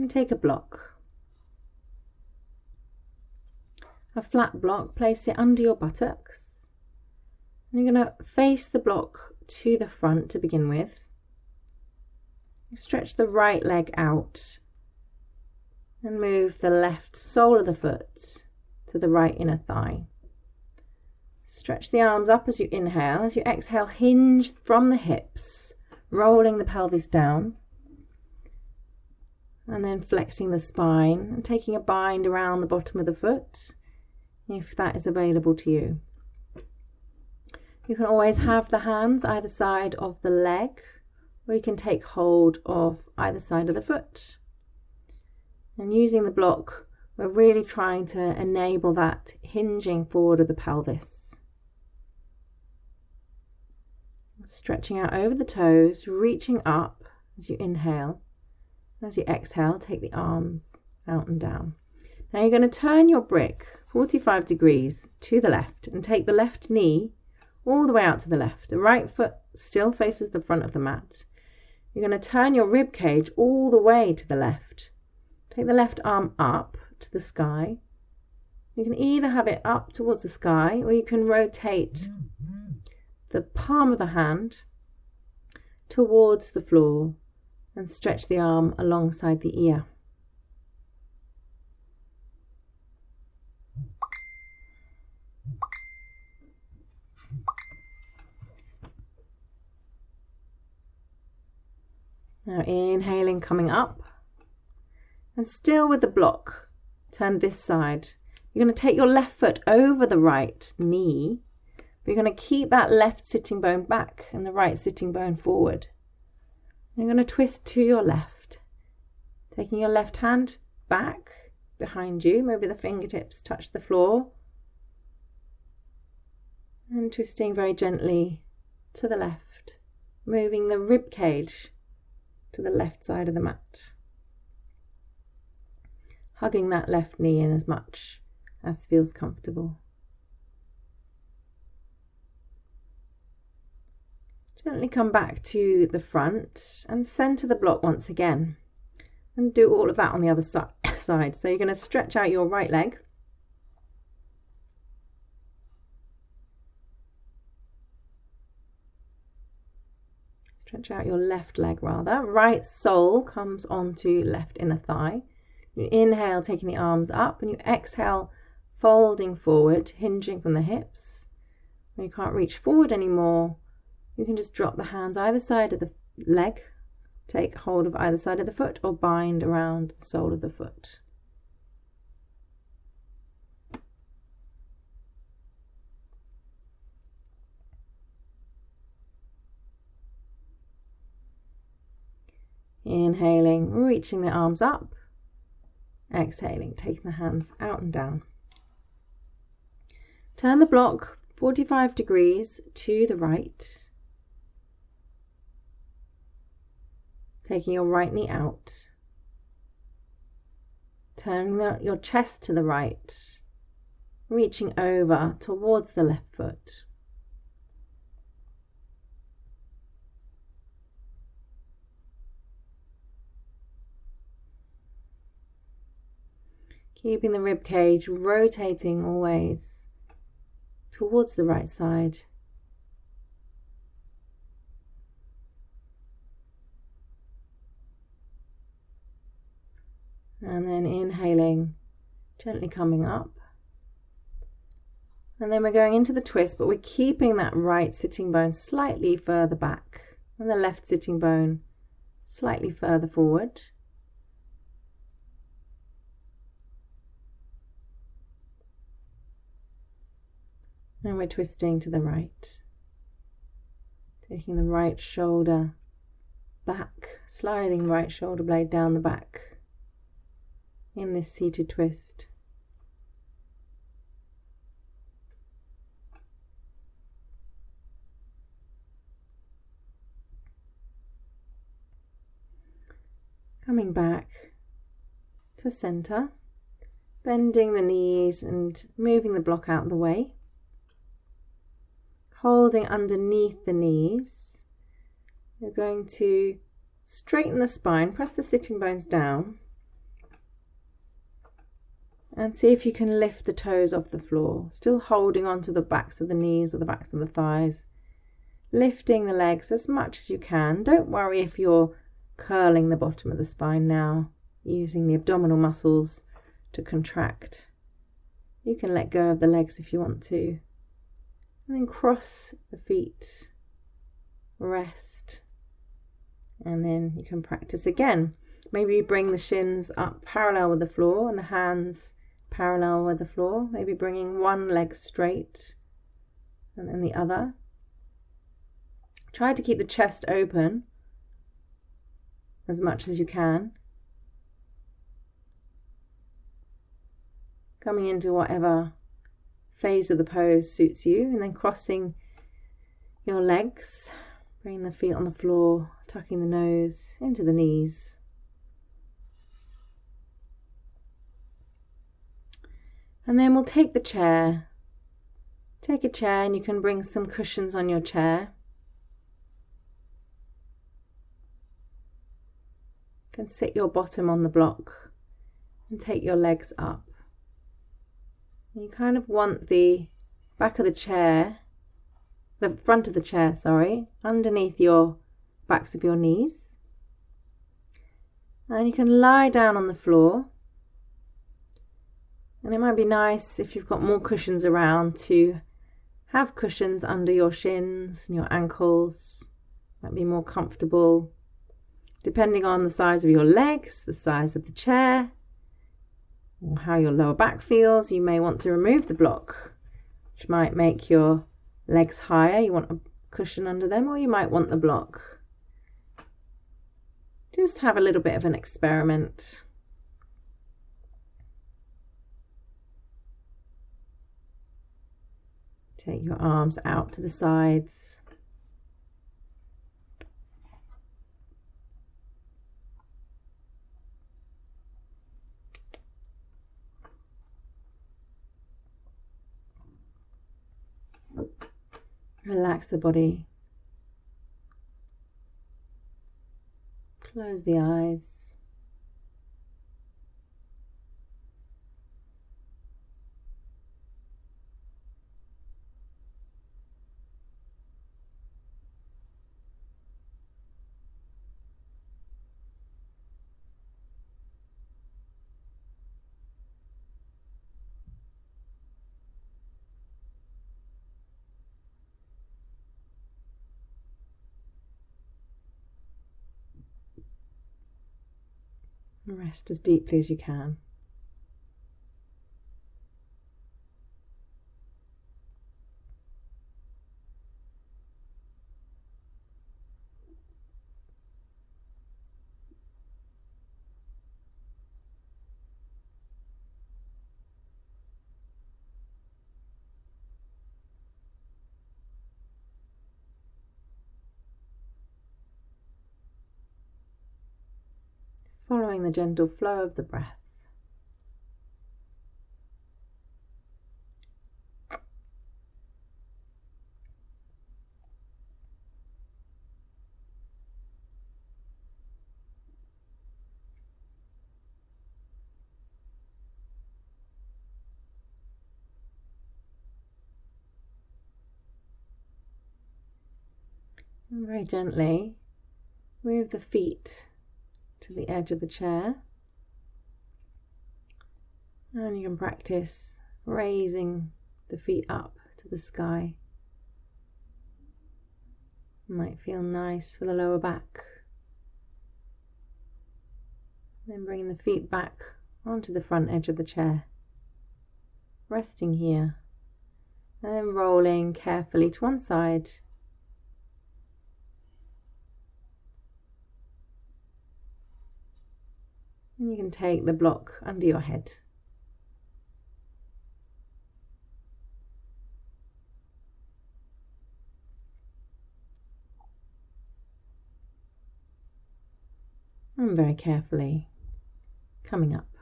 and take a block. A flat block, place it under your buttocks. And you're going to face the block to the front to begin with. Stretch the right leg out and move the left sole of the foot to the right inner thigh. Stretch the arms up as you inhale. As you exhale, hinge from the hips, rolling the pelvis down. And then flexing the spine and taking a bind around the bottom of the foot, if that is available to you. You can always have the hands either side of the leg, or you can take hold of either side of the foot. And using the block, we're really trying to enable that hinging forward of the pelvis. Stretching out over the toes, reaching up as you inhale. As you exhale, take the arms out and down. Now you're going to turn your brick 45 degrees to the left and take the left knee all the way out to the left. The right foot still faces the front of the mat. You're going to turn your rib cage all the way to the left. Take the left arm up to the sky. You can either have it up towards the sky, or you can rotate the palm of the hand towards the floor and stretch the arm alongside the ear. Now inhaling, coming up, and still with the block, turn this side. You're going to take your left foot over the right knee, but you're going to keep that left sitting bone back and the right sitting bone forward. You're going to twist to your left, taking your left hand back behind you, maybe the fingertips touch the floor, and twisting very gently to the left, moving the rib cage to the left side of the mat, hugging that left knee in as much as feels comfortable. Gently come back to the front and center the block once again, and do all of that on the other side. So you're going to stretch out your right leg, stretch out your left leg rather. Right sole comes onto left inner thigh. You inhale, taking the arms up, and you exhale, folding forward, hinging from the hips. When you can't reach forward anymore, you can just drop the hands either side of the leg, take hold of either side of the foot, or bind around the sole of the foot. Inhaling, reaching the arms up. Exhaling, taking the hands out and down. Turn the block 45 degrees to the right. Taking your right knee out. Turning your chest to the right. Reaching over towards the left foot. Keeping the rib cage rotating always towards the right side. And then inhaling, gently coming up. And then we're going into the twist, but we're keeping that right sitting bone slightly further back and the left sitting bone slightly further forward. And we're twisting to the right, taking the right shoulder back, sliding the right shoulder blade down the back in this seated twist. Coming back to center, bending the knees and moving the block out of the way. Holding underneath the knees, you're going to straighten the spine, press the sitting bones down, And see if you can lift the toes off the floor, still holding onto the backs of the knees or the backs of the thighs. Lifting the legs as much as you can. Don't worry if you're curling the bottom of the spine now, using the abdominal muscles to contract. You can let go of the legs if you want to. And then cross the feet, rest. And then you can practice again. Maybe you bring the shins up parallel with the floor and the hands parallel with the floor. Maybe bringing one leg straight and then the other. Try to keep the chest open as much as you can. Coming into whatever phase of the pose suits you, and then crossing your legs, bringing the feet on the floor, tucking the nose into the knees. And then we'll take the chair. Take a chair and you can bring some cushions on your chair. You can sit your bottom on the block and take your legs up. You kind of want the back of the chair, the front of the chair, sorry, underneath your backs of your knees. And you can lie down on the floor. And it might be nice if you've got more cushions around to have cushions under your shins and your ankles. Might be more comfortable. Depending on the size of your legs, the size of the chair, or how your lower back feels, you may want to remove the block, which might make your legs higher. You want a cushion under them, or you might want the block. Just have a little bit of an experiment. Take your arms out to the sides. Relax the body. Close the eyes. Rest as deeply as you can. Following the gentle flow of the breath. And very gently move the feet to the edge of the chair, and you can practice raising the feet up to the sky. It might feel nice for the lower back. Then bringing the feet back onto the front edge of the chair, resting here, and then rolling carefully to one side. And you can take the block under your head. And very carefully coming up.